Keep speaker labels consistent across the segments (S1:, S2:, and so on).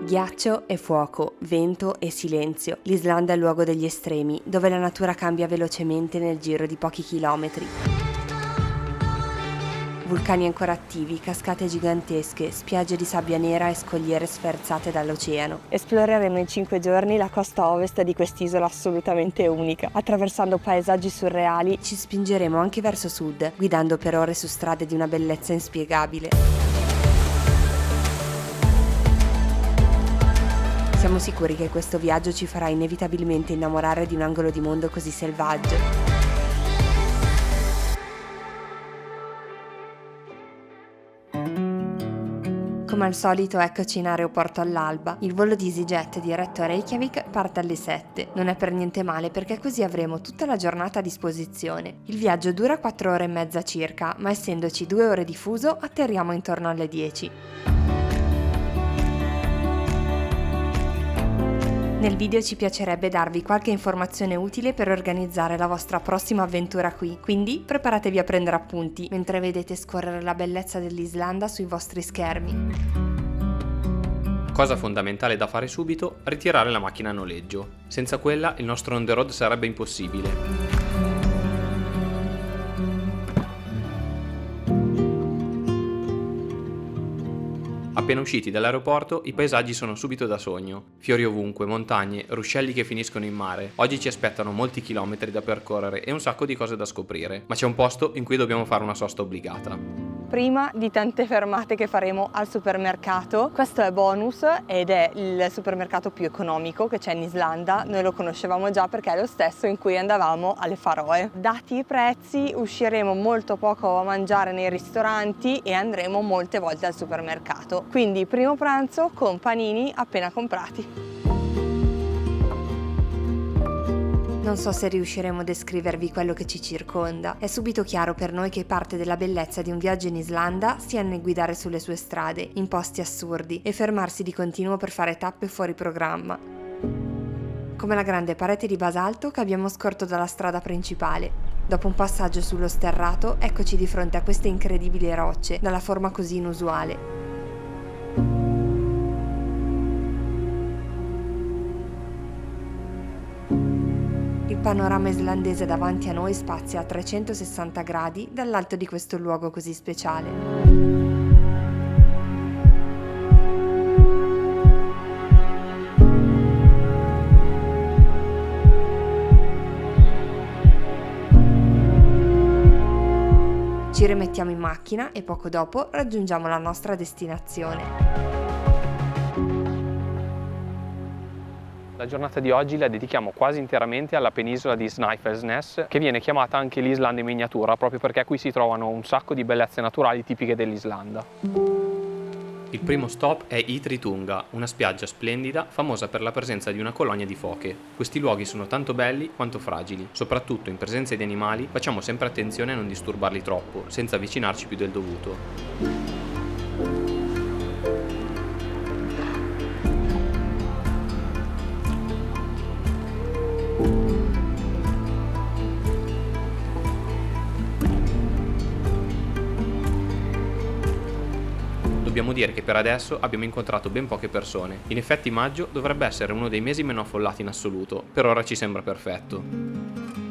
S1: Ghiaccio e fuoco, vento e silenzio. L'Islanda è il luogo degli estremi, dove la natura cambia velocemente nel giro di pochi chilometri. Vulcani ancora attivi, cascate gigantesche, spiagge di sabbia nera e scogliere sferzate dall'oceano. Esploreremo in 5 giorni la costa ovest di quest'isola assolutamente unica. Attraversando paesaggi surreali, ci spingeremo anche verso sud, guidando per ore su strade di una bellezza inspiegabile. Siamo sicuri che questo viaggio ci farà inevitabilmente innamorare di un angolo di mondo così selvaggio. Come al solito eccoci in aeroporto all'alba. Il volo di EasyJet diretto a Reykjavik parte alle 7. Non è per niente male perché così avremo tutta la giornata a disposizione. Il viaggio dura 4 ore e mezza circa, ma essendoci 2 ore di fuso atterriamo intorno alle 10. Nel video ci piacerebbe darvi qualche informazione utile per organizzare la vostra prossima avventura qui, quindi preparatevi a prendere appunti mentre vedete scorrere la bellezza dell'Islanda sui vostri schermi.
S2: Cosa fondamentale da fare subito: ritirare la macchina a noleggio. Senza quella il nostro on the road sarebbe impossibile. Appena usciti dall'aeroporto, i paesaggi sono subito da sogno. Fiori ovunque, montagne, ruscelli che finiscono in mare. Oggi ci aspettano molti chilometri da percorrere e un sacco di cose da scoprire, ma c'è un posto in cui dobbiamo fare una sosta obbligata.
S1: Prima di tante fermate che faremo al supermercato, questo è Bonus ed è il supermercato più economico che c'è in Islanda. Noi lo conoscevamo già perché è lo stesso in cui andavamo alle Faroe. Dati i prezzi, usciremo molto poco a mangiare nei ristoranti e andremo molte volte al supermercato. Quindi primo pranzo con panini appena comprati. Non so se riusciremo a descrivervi quello che ci circonda. È subito chiaro per noi che parte della bellezza di un viaggio in Islanda sia nel guidare sulle sue strade, in posti assurdi, e fermarsi di continuo per fare tappe fuori programma. Come la grande parete di basalto che abbiamo scorto dalla strada principale. Dopo un passaggio sullo sterrato, eccoci di fronte a queste incredibili rocce, dalla forma così inusuale. Il panorama islandese davanti a noi spazia a 360 gradi dall'alto di questo luogo così speciale. Ci rimettiamo in macchina e poco dopo raggiungiamo la nostra destinazione.
S2: La giornata di oggi la dedichiamo quasi interamente alla penisola di Snæfellsnes, che viene chiamata anche l'Islanda in miniatura, proprio perché qui si trovano un sacco di bellezze naturali tipiche dell'Islanda. Il primo stop è Ytri-Tunga, una spiaggia splendida, famosa per la presenza di una colonia di foche. Questi luoghi sono tanto belli quanto fragili. Soprattutto in presenza di animali, facciamo sempre attenzione a non disturbarli troppo, senza avvicinarci più del dovuto. Dobbiamo dire che per adesso abbiamo incontrato ben poche persone. In effetti maggio dovrebbe essere uno dei mesi meno affollati in assoluto, per ora ci sembra perfetto.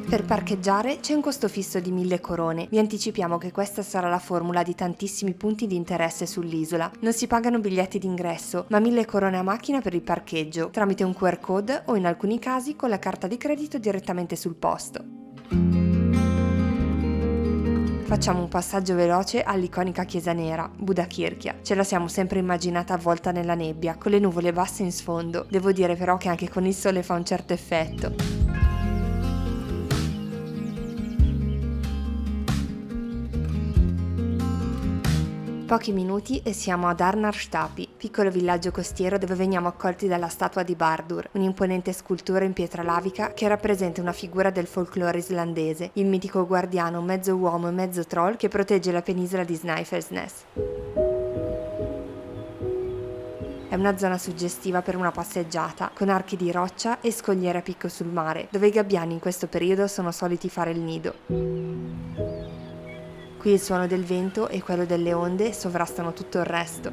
S1: Per parcheggiare c'è un costo fisso di 1.000 corone. Vi anticipiamo che questa sarà la formula di tantissimi punti di interesse sull'isola. Non si pagano biglietti d'ingresso, ma 1.000 corone a macchina per il parcheggio, tramite un QR code o in alcuni casi con la carta di credito direttamente sul posto. Facciamo un passaggio veloce all'iconica chiesa nera, Budakirkja. Ce la siamo sempre immaginata avvolta nella nebbia, con le nuvole basse in sfondo. Devo dire però che anche con il sole fa un certo effetto. Pochi minuti e siamo ad Arnarstapi, piccolo villaggio costiero dove veniamo accolti dalla statua di Bardur, un'imponente scultura in pietra lavica che rappresenta una figura del folklore islandese, il mitico guardiano mezzo uomo e mezzo troll che protegge la penisola di Snæfellsnes. È una zona suggestiva per una passeggiata, con archi di roccia e scogliere a picco sul mare, dove i gabbiani in questo periodo sono soliti fare il nido. Qui il suono del vento e quello delle onde sovrastano tutto il resto.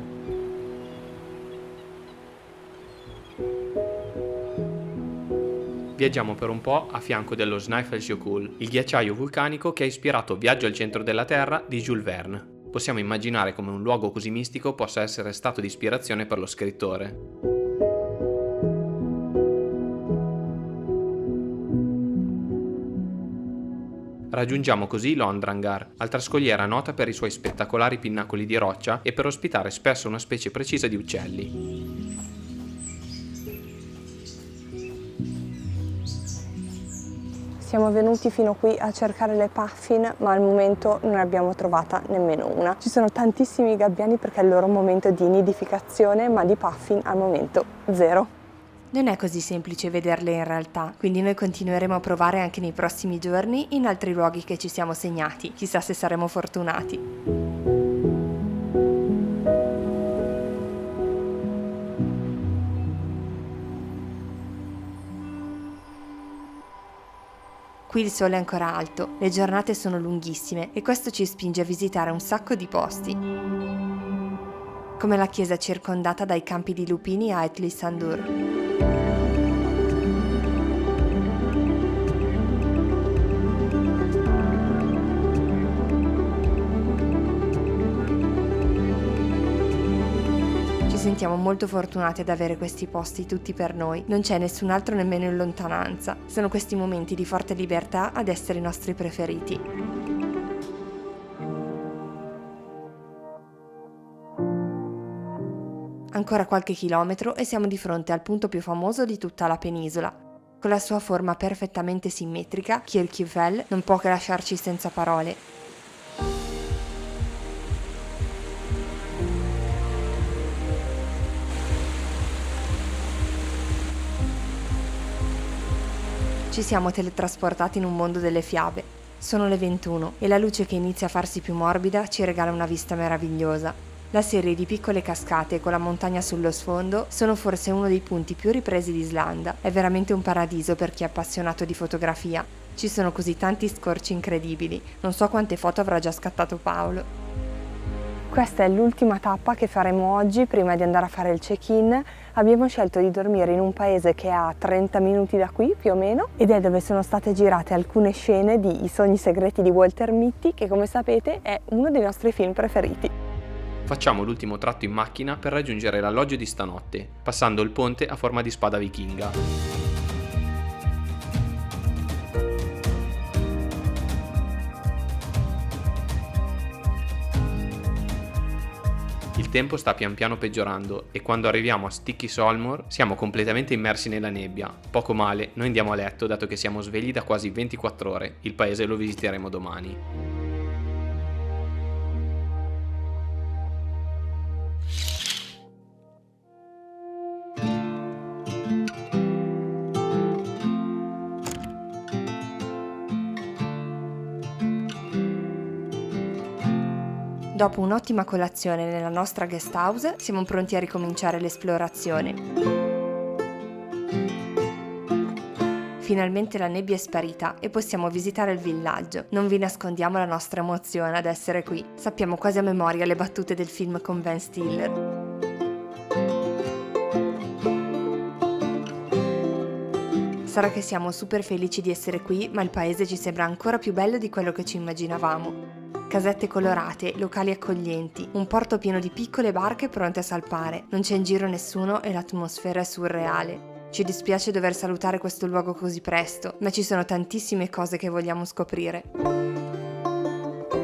S2: Viaggiamo per un po' a fianco dello Snæfellsjökull, il ghiacciaio vulcanico che ha ispirato Viaggio al centro della Terra di Jules Verne. Possiamo immaginare come un luogo così mistico possa essere stato di ispirazione per lo scrittore. Raggiungiamo così Låndrangar, altra scogliera nota per i suoi spettacolari pinnacoli di roccia e per ospitare spesso una specie precisa di uccelli.
S3: Siamo venuti fino qui a cercare le puffin, ma al momento non ne abbiamo trovata nemmeno una. Ci sono tantissimi gabbiani perché è il loro momento di nidificazione, ma di puffin al momento zero.
S1: Non è così semplice vederle in realtà, quindi noi continueremo a provare anche nei prossimi giorni in altri luoghi che ci siamo segnati. Chissà se saremo fortunati. Qui il sole è ancora alto, le giornate sono lunghissime e questo ci spinge a visitare un sacco di posti. Come la chiesa circondata dai campi di lupini a Etli-Sandur. Ci sentiamo molto fortunati ad avere questi posti tutti per noi, non c'è nessun altro nemmeno in lontananza. Sono questi momenti di forte libertà ad essere i nostri preferiti. Ancora qualche chilometro e siamo di fronte al punto più famoso di tutta la penisola. Con la sua forma perfettamente simmetrica, Kirkjufell non può che lasciarci senza parole. Ci siamo teletrasportati in un mondo delle fiabe. Sono le 21 e la luce che inizia a farsi più morbida ci regala una vista meravigliosa. La serie di piccole cascate con la montagna sullo sfondo sono forse uno dei punti più ripresi di Islanda. È veramente un paradiso per chi è appassionato di fotografia. Ci sono così tanti scorci incredibili. Non so quante foto avrà già scattato Paolo.
S3: Questa è l'ultima tappa che faremo oggi prima di andare a fare il check-in. Abbiamo scelto di dormire in un paese che è a 30 minuti da qui più o meno ed è dove sono state girate alcune scene di I sogni segreti di Walter Mitty, che come sapete è uno dei nostri film preferiti.
S2: Facciamo l'ultimo tratto in macchina per raggiungere l'alloggio di stanotte, passando il ponte a forma di spada vichinga. Il tempo sta pian piano peggiorando e quando arriviamo a Stykkishólmur siamo completamente immersi nella nebbia. Poco male, noi andiamo a letto dato che siamo svegli da quasi 24 ore, il paese lo visiteremo domani.
S1: Dopo un'ottima colazione nella nostra guest house, siamo pronti a ricominciare l'esplorazione. Finalmente la nebbia è sparita e possiamo visitare il villaggio. Non vi nascondiamo la nostra emozione ad essere qui. Sappiamo quasi a memoria le battute del film con Ben Stiller. Sarà che siamo super felici di essere qui, ma il paese ci sembra ancora più bello di quello che ci immaginavamo. Casette colorate, locali accoglienti, un porto pieno di piccole barche pronte a salpare. Non c'è in giro nessuno e l'atmosfera è surreale. Ci dispiace dover salutare questo luogo così presto, ma ci sono tantissime cose che vogliamo scoprire.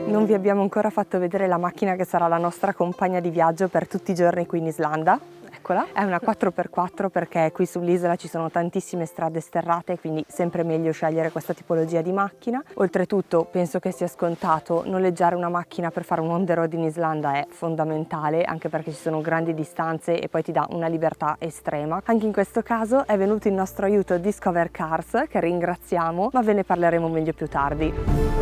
S3: Non vi abbiamo ancora fatto vedere la macchina che sarà la nostra compagna di viaggio per tutti i giorni qui in Islanda. Eccola, è una 4x4 perché qui sull'isola ci sono tantissime strade sterrate, quindi sempre meglio scegliere questa tipologia di macchina. Oltretutto penso che sia scontato, noleggiare una macchina per fare un on the road in Islanda è fondamentale, anche perché ci sono grandi distanze e poi ti dà una libertà estrema. Anche in questo caso è venuto in nostro aiuto Discover Cars, che ringraziamo, ma ve ne parleremo meglio più tardi.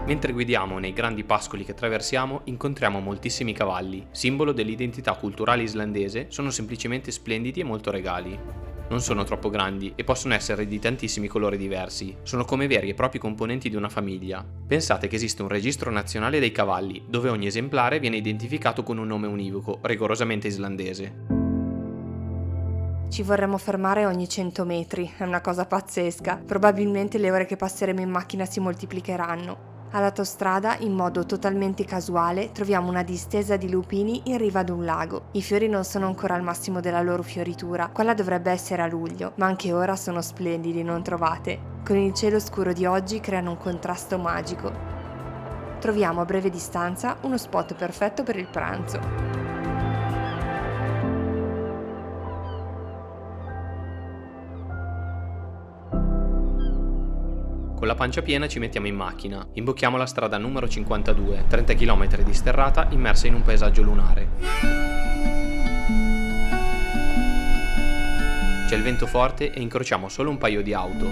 S2: Mentre guidiamo nei grandi pascoli che attraversiamo, incontriamo moltissimi cavalli, simbolo dell'identità culturale islandese, sono semplicemente splendidi e molto regali. Non sono troppo grandi e possono essere di tantissimi colori diversi. Sono come veri e propri componenti di una famiglia. Pensate che esiste un registro nazionale dei cavalli, dove ogni esemplare viene identificato con un nome univoco, rigorosamente islandese.
S1: Ci vorremmo fermare ogni 100 metri, è una cosa pazzesca. Probabilmente le ore che passeremo in macchina si moltiplicheranno. All'autostrada, in modo totalmente casuale, troviamo una distesa di lupini in riva ad un lago. I fiori non sono ancora al massimo della loro fioritura, quella dovrebbe essere a luglio, ma anche ora sono splendidi, non trovate? Con il cielo scuro di oggi creano un contrasto magico. Troviamo a breve distanza uno spot perfetto per il pranzo.
S2: Con la pancia piena ci mettiamo in macchina, imbocchiamo la strada numero 52, 30 km di sterrata immersa in un paesaggio lunare. C'è il vento forte e incrociamo solo un paio di auto.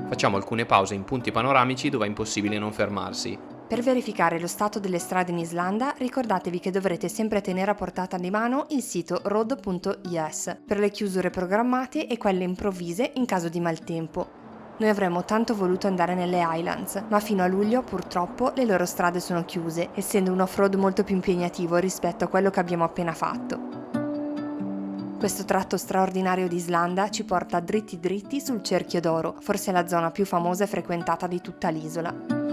S2: Facciamo alcune pause in punti panoramici dove è impossibile non fermarsi.
S1: Per verificare lo stato delle strade in Islanda, ricordatevi che dovrete sempre tenere a portata di mano il sito road.is per le chiusure programmate e quelle improvvise in caso di maltempo. Noi avremmo tanto voluto andare nelle Highlands, ma fino a luglio purtroppo le loro strade sono chiuse, essendo un off-road molto più impegnativo rispetto a quello che abbiamo appena fatto. Questo tratto straordinario di Islanda ci porta dritti dritti sul Cerchio d'Oro, forse la zona più famosa e frequentata di tutta l'isola.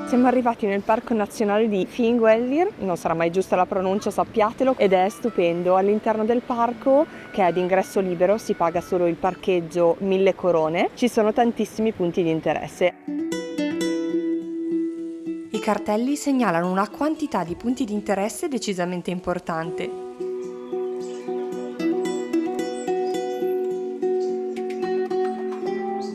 S3: Siamo arrivati nel parco nazionale di Þingvellir, non sarà mai giusta la pronuncia, sappiatelo, ed è stupendo. All'interno del parco, che è d'ingresso libero, si paga solo il parcheggio 1000 corone, ci sono tantissimi punti di interesse.
S1: I cartelli segnalano una quantità di punti di interesse decisamente importante.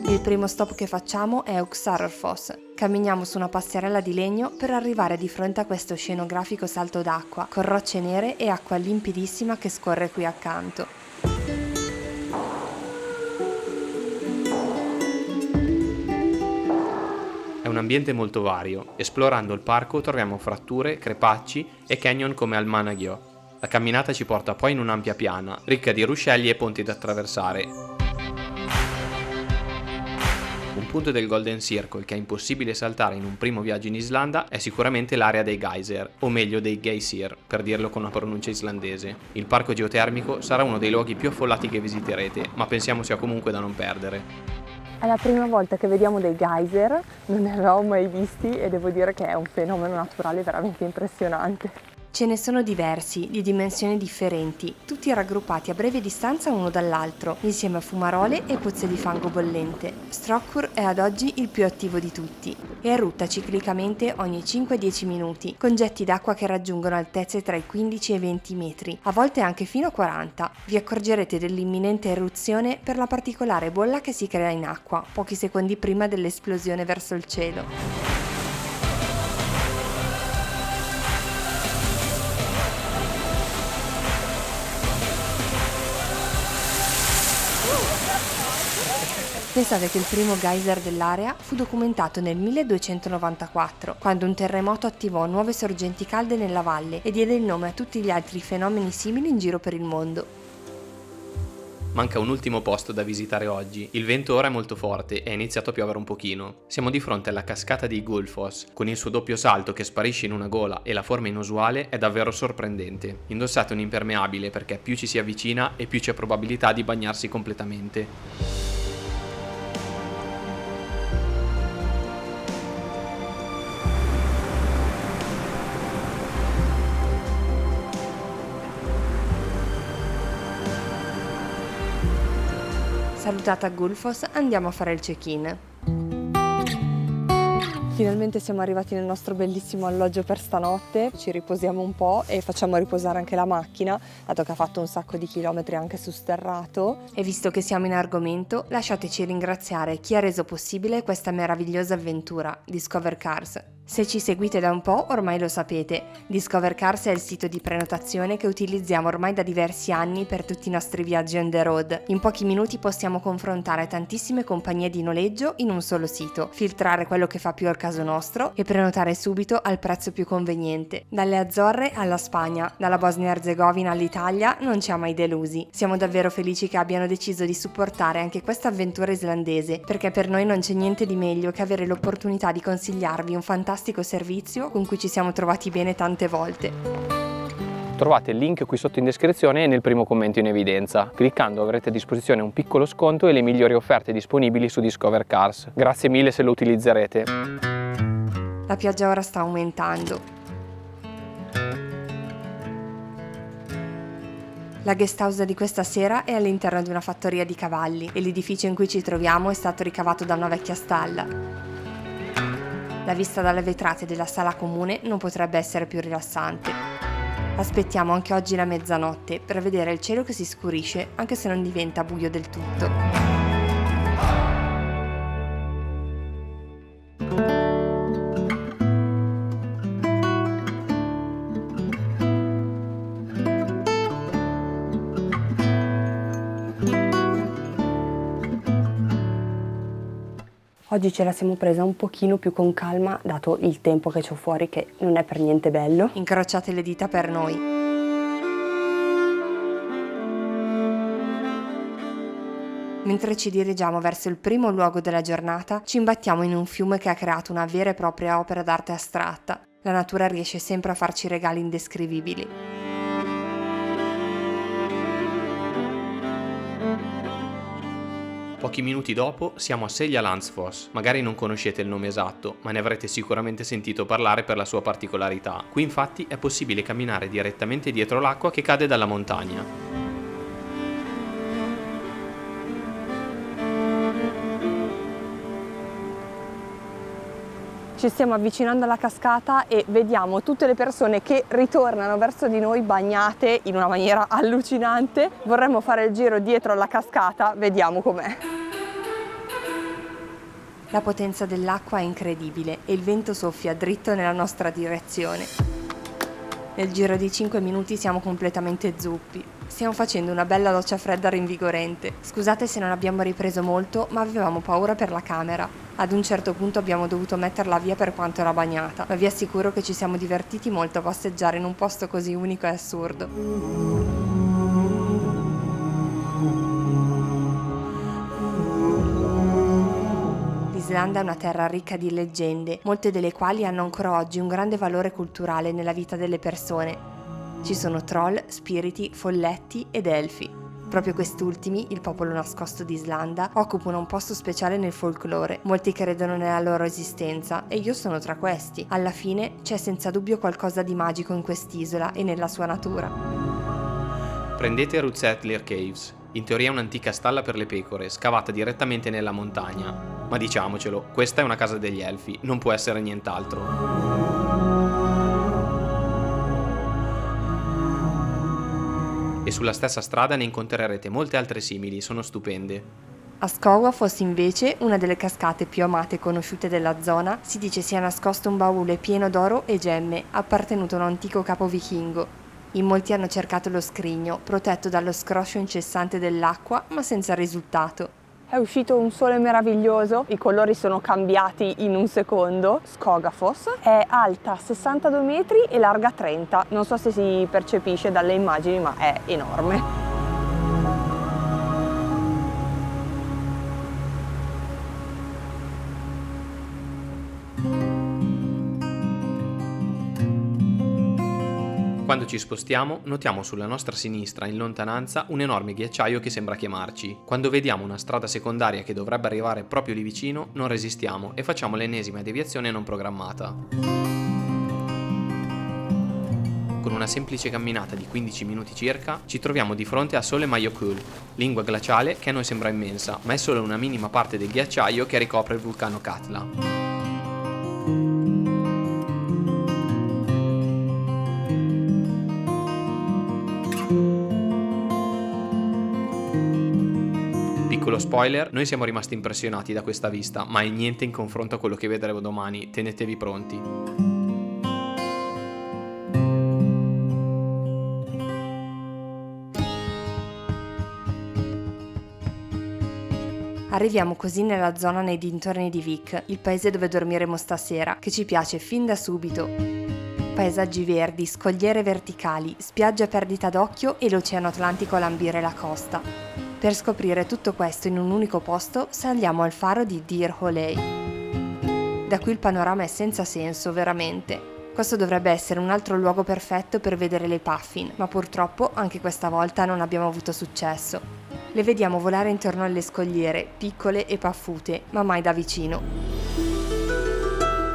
S1: Il primo stop che facciamo è Uxararfoss. Camminiamo su una passerella di legno per arrivare di fronte a questo scenografico salto d'acqua, con rocce nere e acqua limpidissima che scorre qui accanto.
S2: È un ambiente molto vario. Esplorando il parco troviamo fratture, crepacci e canyon come al Managio. La camminata ci porta poi in un'ampia piana, ricca di ruscelli e ponti da attraversare. Un punto del Golden Circle che è impossibile saltare in un primo viaggio in Islanda è sicuramente l'area dei geyser, o meglio dei geysir, per dirlo con una pronuncia islandese. Il parco geotermico sarà uno dei luoghi più affollati che visiterete, ma pensiamo sia comunque da non perdere.
S3: È la prima volta che vediamo dei geyser, non ne avevamo mai visti e devo dire che è un fenomeno naturale veramente impressionante.
S1: Ce ne sono diversi, di dimensioni differenti, tutti raggruppati a breve distanza uno dall'altro, insieme a fumarole e pozze di fango bollente. Strokkur è ad oggi il più attivo di tutti e erutta ciclicamente ogni 5-10 minuti, con getti d'acqua che raggiungono altezze tra i 15 e i 20 metri, a volte anche fino a 40. Vi accorgerete dell'imminente eruzione per la particolare bolla che si crea in acqua, pochi secondi prima dell'esplosione verso il cielo. Pensate che il primo geyser dell'area fu documentato nel 1294, quando un terremoto attivò nuove sorgenti calde nella valle e diede il nome a tutti gli altri fenomeni simili in giro per il mondo.
S2: Manca un ultimo posto da visitare oggi. Il vento ora è molto forte e è iniziato a piovere un pochino. Siamo di fronte alla cascata di Gullfoss, con il suo doppio salto che sparisce in una gola e la forma inusuale è davvero sorprendente. Indossate un impermeabile perché più ci si avvicina e più c'è probabilità di bagnarsi completamente.
S1: Salutata Gullfoss, andiamo a fare il check-in.
S3: Finalmente siamo arrivati nel nostro bellissimo alloggio per stanotte, ci riposiamo un po' e facciamo riposare anche la macchina, dato che ha fatto un sacco di chilometri anche su sterrato.
S1: E visto che siamo in argomento, lasciateci ringraziare chi ha reso possibile questa meravigliosa avventura, Discover Cars. Se ci seguite da un po', ormai lo sapete, Discover Cars è il sito di prenotazione che utilizziamo ormai da diversi anni per tutti i nostri viaggi on the road. In pochi minuti possiamo confrontare tantissime compagnie di noleggio in un solo sito, filtrare quello che fa più al caso nostro e prenotare subito al prezzo più conveniente. Dalle Azzorre alla Spagna, dalla Bosnia e Erzegovina all'Italia, non ci ha mai delusi. Siamo davvero felici che abbiano deciso di supportare anche questa avventura islandese, perché per noi non c'è niente di meglio che avere l'opportunità di consigliarvi un fantastico servizio con cui ci siamo trovati bene tante volte.
S2: Trovate il link qui sotto in descrizione e nel primo commento in evidenza. Cliccando avrete a disposizione un piccolo sconto e le migliori offerte disponibili su Discover Cars. Grazie mille se lo utilizzerete.
S1: La pioggia ora sta aumentando. La guest house di questa sera è all'interno di una fattoria di cavalli e l'edificio in cui ci troviamo è stato ricavato da una vecchia stalla. La vista dalle vetrate della sala comune non potrebbe essere più rilassante. Aspettiamo anche oggi la mezzanotte per vedere il cielo che si scurisce, anche se non diventa buio del tutto.
S3: Oggi ce la siamo presa un pochino più con calma, dato il tempo che c'ho fuori, che non è per niente bello.
S1: Incrociate le dita per noi. Mentre ci dirigiamo verso il primo luogo della giornata, ci imbattiamo in un fiume che ha creato una vera e propria opera d'arte astratta. La natura riesce sempre a farci regali indescrivibili.
S2: Pochi minuti dopo siamo a Seljalandsfoss. Magari non conoscete il nome esatto, ma ne avrete sicuramente sentito parlare per la sua particolarità. Qui infatti è possibile camminare direttamente dietro l'acqua che cade dalla montagna.
S3: Ci stiamo avvicinando alla cascata e vediamo tutte le persone che ritornano verso di noi bagnate in una maniera allucinante. Vorremmo fare il giro dietro alla cascata, vediamo com'è.
S1: La potenza dell'acqua è incredibile e il vento soffia dritto nella nostra direzione. Nel giro di 5 minuti siamo completamente zuppi. Stiamo facendo una bella doccia fredda rinvigorente. Scusate se non abbiamo ripreso molto, ma avevamo paura per la camera. Ad un certo punto abbiamo dovuto metterla via per quanto era bagnata, ma vi assicuro che ci siamo divertiti molto a passeggiare in un posto così unico e assurdo. L'Islanda è una terra ricca di leggende, molte delle quali hanno ancora oggi un grande valore culturale nella vita delle persone. Ci sono troll, spiriti, folletti ed elfi. Proprio quest'ultimi, il popolo nascosto d'Islanda, occupano un posto speciale nel folklore. Molti credono nella loro esistenza e io sono tra questi. Alla fine c'è senza dubbio qualcosa di magico in quest'isola e nella sua natura.
S2: Prendete Rutsetlir Caves. In teoria è un'antica stalla per le pecore, scavata direttamente nella montagna. Ma diciamocelo, questa è una casa degli elfi, non può essere nient'altro. E sulla stessa strada ne incontrerete molte altre simili, sono stupende.
S1: A Skogafoss invece, una delle cascate più amate e conosciute della zona, si dice sia nascosto un baule pieno d'oro e gemme, appartenuto a un antico capo vichingo. In molti hanno cercato lo scrigno, protetto dallo scroscio incessante dell'acqua, ma senza risultato.
S3: È uscito un sole meraviglioso, i colori sono cambiati in un secondo. Skogafoss è alta 62 metri e larga 30, non so se si percepisce dalle immagini, ma è enorme.
S2: Quando ci spostiamo, notiamo sulla nostra sinistra, in lontananza, un enorme ghiacciaio che sembra chiamarci. Quando vediamo una strada secondaria che dovrebbe arrivare proprio lì vicino, non resistiamo e facciamo l'ennesima deviazione non programmata. Con una semplice camminata di 15 minuti circa, ci troviamo di fronte a Solemayokul, lingua glaciale che a noi sembra immensa, ma è solo una minima parte del ghiacciaio che ricopre il vulcano Katla. Piccolo Piccolo spoiler, noi siamo rimasti impressionati da questa vista, ma è niente in confronto a quello che vedremo domani, tenetevi pronti.
S1: Arriviamo così nella zona nei dintorni di Vic, il paese dove dormiremo stasera, che ci piace fin da subito. Paesaggi verdi, scogliere verticali, spiaggia a perdita d'occhio e l'Oceano Atlantico a lambire la costa. Per scoprire tutto questo in un unico posto, saliamo al faro di Deer Holey. Da qui il panorama è senza senso, veramente. Questo dovrebbe essere un altro luogo perfetto per vedere le puffin, ma purtroppo anche questa volta non abbiamo avuto successo. Le vediamo volare intorno alle scogliere, piccole e paffute, ma mai da vicino.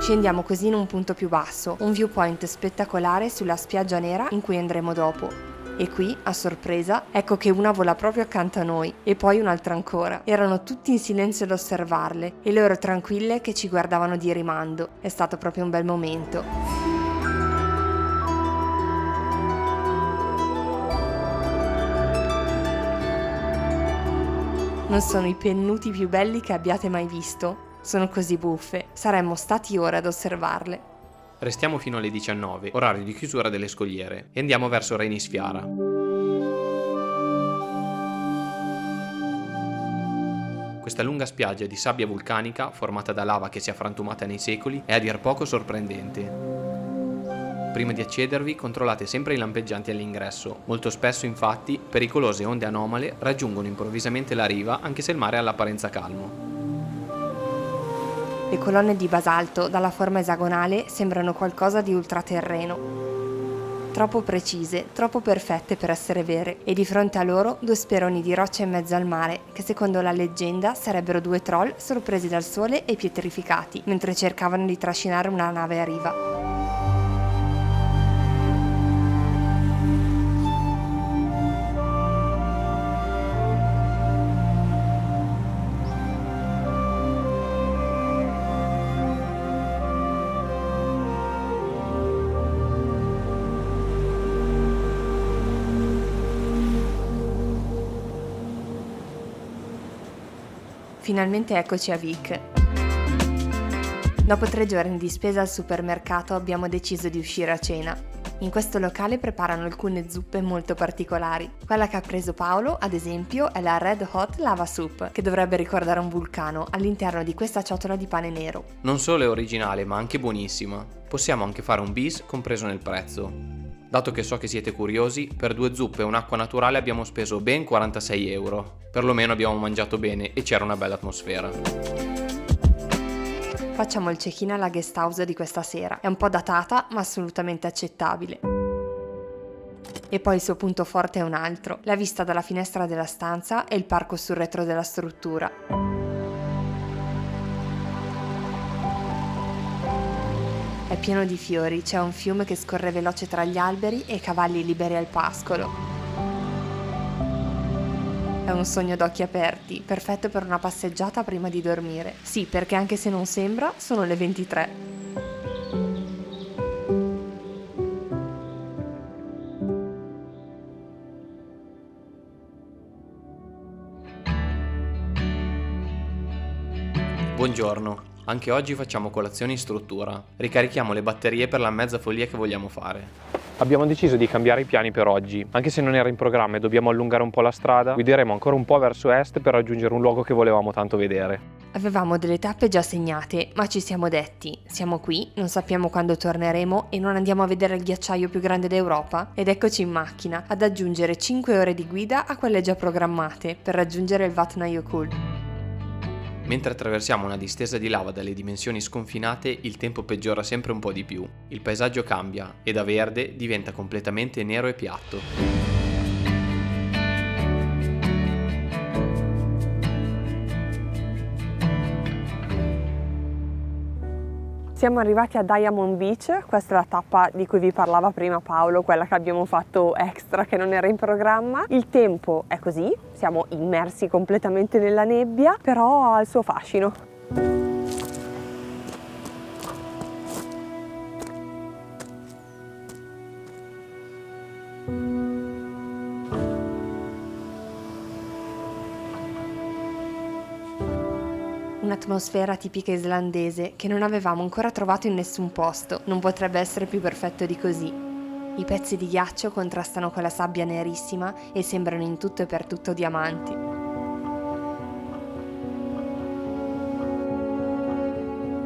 S1: Scendiamo così in un punto più basso, un viewpoint spettacolare sulla spiaggia nera in cui andremo dopo. E qui, a sorpresa, ecco che una vola proprio accanto a noi, e poi un'altra ancora. Erano tutti in silenzio ad osservarle, e loro tranquille che ci guardavano di rimando. È stato proprio un bel momento. Non sono i pennuti più belli che abbiate mai visto? Sono così buffe, saremmo stati ore ad osservarle.
S2: Restiamo fino alle 19, orario di chiusura delle scogliere, e andiamo verso Reinisfiara. Questa lunga spiaggia di sabbia vulcanica, formata da lava che si è frantumata nei secoli, è a dir poco sorprendente. Prima di accedervi, controllate sempre i lampeggianti all'ingresso. Molto spesso, infatti, pericolose onde anomale raggiungono improvvisamente la riva anche se il mare ha l'apparenza calmo.
S1: Le colonne di basalto, dalla forma esagonale, sembrano qualcosa di ultraterreno. Troppo precise, troppo perfette per essere vere, e di fronte a loro due speroni di roccia in mezzo al mare, che secondo la leggenda sarebbero due troll sorpresi dal sole e pietrificati, mentre cercavano di trascinare una nave a riva. Finalmente eccoci a Vic. Dopo 3 giorni di spesa al supermercato abbiamo deciso di uscire a cena. In questo locale preparano alcune zuppe molto particolari. Quella che ha preso Paolo, ad esempio, è la Red Hot Lava Soup, che dovrebbe ricordare un vulcano all'interno di questa ciotola di pane nero.
S2: Non solo è originale, ma anche buonissima. Possiamo anche fare un bis compreso nel prezzo. Dato che so che siete curiosi, per 2 zuppe e un'acqua naturale abbiamo speso ben 46 euro. Perlomeno abbiamo mangiato bene e c'era una bella atmosfera.
S1: Facciamo il check-in alla guest house di questa sera. È un po' datata, ma assolutamente accettabile. E poi il suo punto forte è un altro, la vista dalla finestra della stanza e il parco sul retro della struttura. È pieno di fiori, c'è un fiume che scorre veloce tra gli alberi e cavalli liberi al pascolo. È un sogno d'occhi aperti, perfetto per una passeggiata prima di dormire. Sì, perché anche se non sembra, sono le 23.
S2: Buongiorno, anche oggi facciamo colazione in struttura. Ricarichiamo le batterie per la mezza follia che vogliamo fare. Abbiamo deciso di cambiare i piani per oggi. Anche se non era in programma e dobbiamo allungare un po' la strada, guideremo ancora un po' verso est per raggiungere un luogo che volevamo tanto vedere.
S1: Avevamo delle tappe già segnate, ma ci siamo detti, siamo qui, non sappiamo quando torneremo e non andiamo a vedere il ghiacciaio più grande d'Europa? Ed eccoci in macchina, ad aggiungere 5 ore di guida a quelle già programmate, per raggiungere il Vatnajökull.
S2: Mentre attraversiamo una distesa di lava dalle dimensioni sconfinate, il tempo peggiora sempre un po' di più. Il paesaggio cambia e da verde diventa completamente nero e piatto.
S3: Siamo arrivati a Diamond Beach, questa è la tappa di cui vi parlava prima Paolo, quella che abbiamo fatto extra, che non era in programma. Il tempo è così, siamo immersi completamente nella nebbia, però ha il suo fascino.
S1: un'atmosfera tipica islandese che non avevamo ancora trovato in nessun posto, non potrebbe essere più perfetto di così. I pezzi di ghiaccio contrastano con la sabbia nerissima e sembrano in tutto e per tutto diamanti.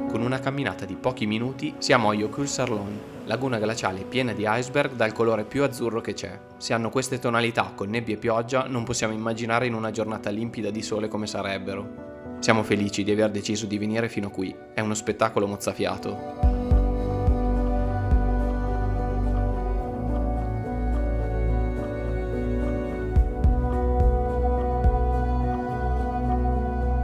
S2: Con una camminata di pochi minuti siamo a Jökulsárlón, laguna glaciale piena di iceberg dal colore più azzurro che c'è. Se hanno queste tonalità con nebbie e pioggia, non possiamo immaginare in una giornata limpida di sole come sarebbero. Siamo felici di aver deciso di venire fino a qui, è uno spettacolo mozzafiato.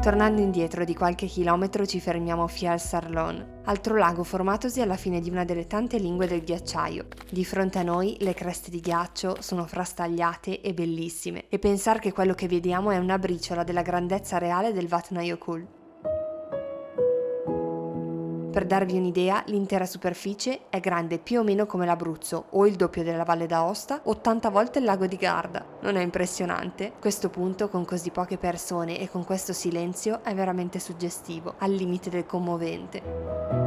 S1: Tornando indietro di qualche chilometro ci fermiamo a Fjalsárlón, altro lago formatosi alla fine di una delle tante lingue del ghiacciaio. Di fronte a noi le creste di ghiaccio sono frastagliate e bellissime, e pensare che quello che vediamo è una briciola della grandezza reale del Vatnajökull. Per darvi un'idea, l'intera superficie è grande più o meno come l'Abruzzo o il doppio della Valle d'Aosta, 80 volte il lago di Garda. Non è impressionante? Questo punto, con così poche persone e con questo silenzio, è veramente suggestivo, al limite del commovente.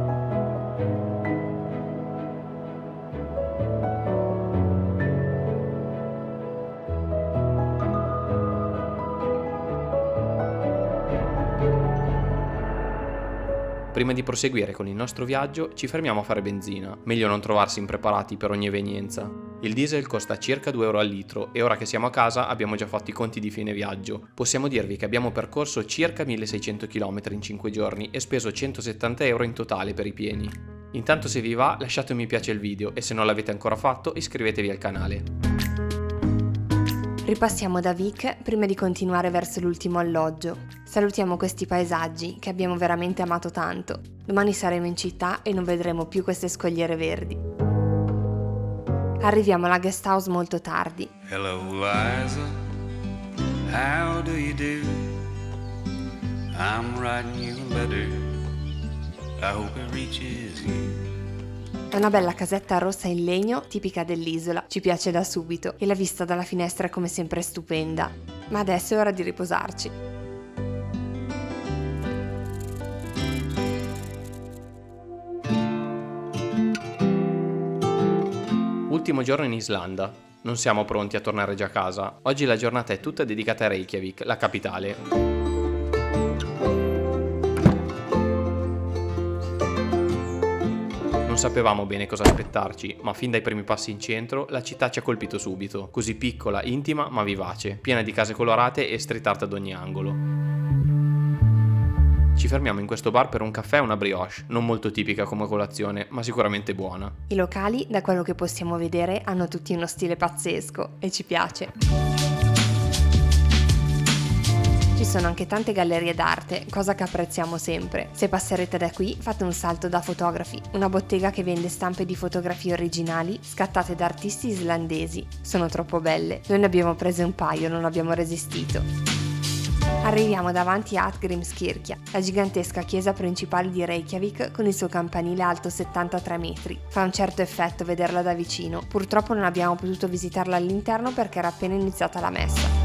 S2: Prima di proseguire con il nostro viaggio ci fermiamo a fare benzina, meglio non trovarsi impreparati per ogni evenienza. Il diesel costa circa 2 euro al litro e ora che siamo a casa abbiamo già fatto i conti di fine viaggio. Possiamo dirvi che abbiamo percorso circa 1600 km in 5 giorni e speso 170 euro in totale per i pieni. Intanto se vi va lasciate un mi piace al video e se non l'avete ancora fatto iscrivetevi al canale.
S1: Ripassiamo da Vik prima di continuare verso l'ultimo alloggio. Salutiamo questi paesaggi che abbiamo veramente amato tanto. Domani saremo in città e non vedremo più queste scogliere verdi. Arriviamo alla guest house molto tardi.
S4: Hello Liza, how do you do? I'm writing you a letter, I hope it reaches you.
S1: È una bella casetta rossa in legno, tipica dell'isola, ci piace da subito e la vista dalla finestra è come sempre stupenda. Ma adesso è ora di riposarci.
S2: Ultimo giorno in Islanda. Non siamo pronti a tornare già a casa. Oggi la giornata è tutta dedicata a Reykjavik, la capitale. Non sapevamo bene cosa aspettarci, ma fin dai primi passi in centro la città ci ha colpito subito. Così piccola, intima ma vivace, piena di case colorate e street art ad ogni angolo. Ci fermiamo in questo bar per un caffè e una brioche, non molto tipica come colazione, ma sicuramente buona.
S1: I locali, da quello che possiamo vedere, hanno tutti uno stile pazzesco e ci piace. Ci sono anche tante gallerie d'arte, cosa che apprezziamo sempre. Se passerete da qui, fate un salto da Fotografi, una bottega che vende stampe di fotografie originali scattate da artisti islandesi. Sono troppo belle. Noi ne abbiamo prese un paio, non abbiamo resistito. Arriviamo davanti a Hallgrímskirkja, la gigantesca chiesa principale di Reykjavik con il suo campanile alto 73 metri. Fa un certo effetto vederla da vicino. Purtroppo non abbiamo potuto visitarla all'interno perché era appena iniziata la messa.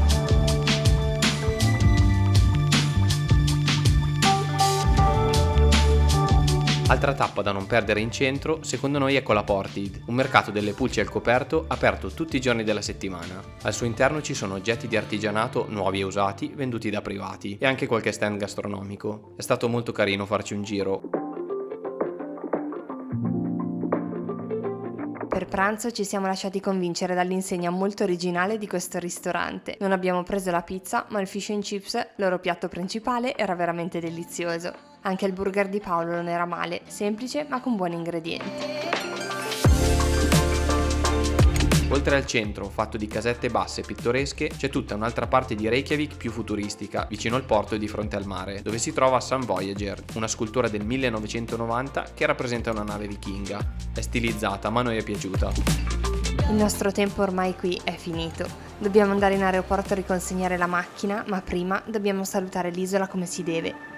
S2: Altra tappa da non perdere in centro, secondo noi è Colaportid, un mercato delle pulci al coperto aperto tutti i giorni della settimana. Al suo interno ci sono oggetti di artigianato nuovi e usati, venduti da privati, e anche qualche stand gastronomico. È stato molto carino farci un giro.
S1: Per pranzo ci siamo lasciati convincere dall'insegna molto originale di questo ristorante. Non abbiamo preso la pizza, ma il fish and chips, loro piatto principale, era veramente delizioso. Anche il burger di Paolo non era male, semplice ma con buoni ingredienti.
S2: Oltre al centro, fatto di casette basse e pittoresche, c'è tutta un'altra parte di Reykjavik più futuristica, vicino al porto e di fronte al mare, dove si trova Sun Voyager, una scultura del 1990 che rappresenta una nave vichinga. È stilizzata, ma a noi è piaciuta.
S1: Il nostro tempo ormai qui è finito. Dobbiamo andare in aeroporto a riconsegnare la macchina, ma prima dobbiamo salutare l'isola come si deve.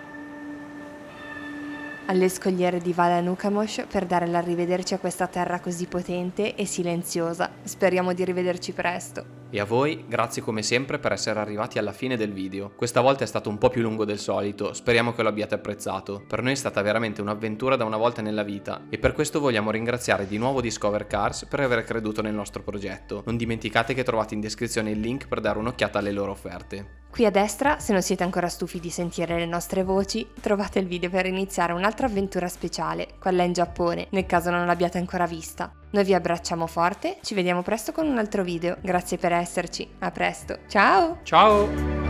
S1: Alle scogliere di Vala Nukamos per dare l'arrivederci a questa terra così potente e silenziosa. Speriamo di rivederci presto.
S2: E a voi, grazie come sempre per essere arrivati alla fine del video. Questa volta è stato un po' più lungo del solito, speriamo che lo abbiate apprezzato. Per noi è stata veramente un'avventura da una volta nella vita e per questo vogliamo ringraziare di nuovo Discover Cars per aver creduto nel nostro progetto. Non dimenticate che trovate in descrizione il link per dare un'occhiata alle loro offerte.
S1: Qui a destra, se non siete ancora stufi di sentire le nostre voci, trovate il video per iniziare un'altra avventura speciale, quella in Giappone, nel caso non l'abbiate ancora vista. Noi vi abbracciamo forte, ci vediamo presto con un altro video, grazie per esserci, a presto, ciao!
S2: Ciao!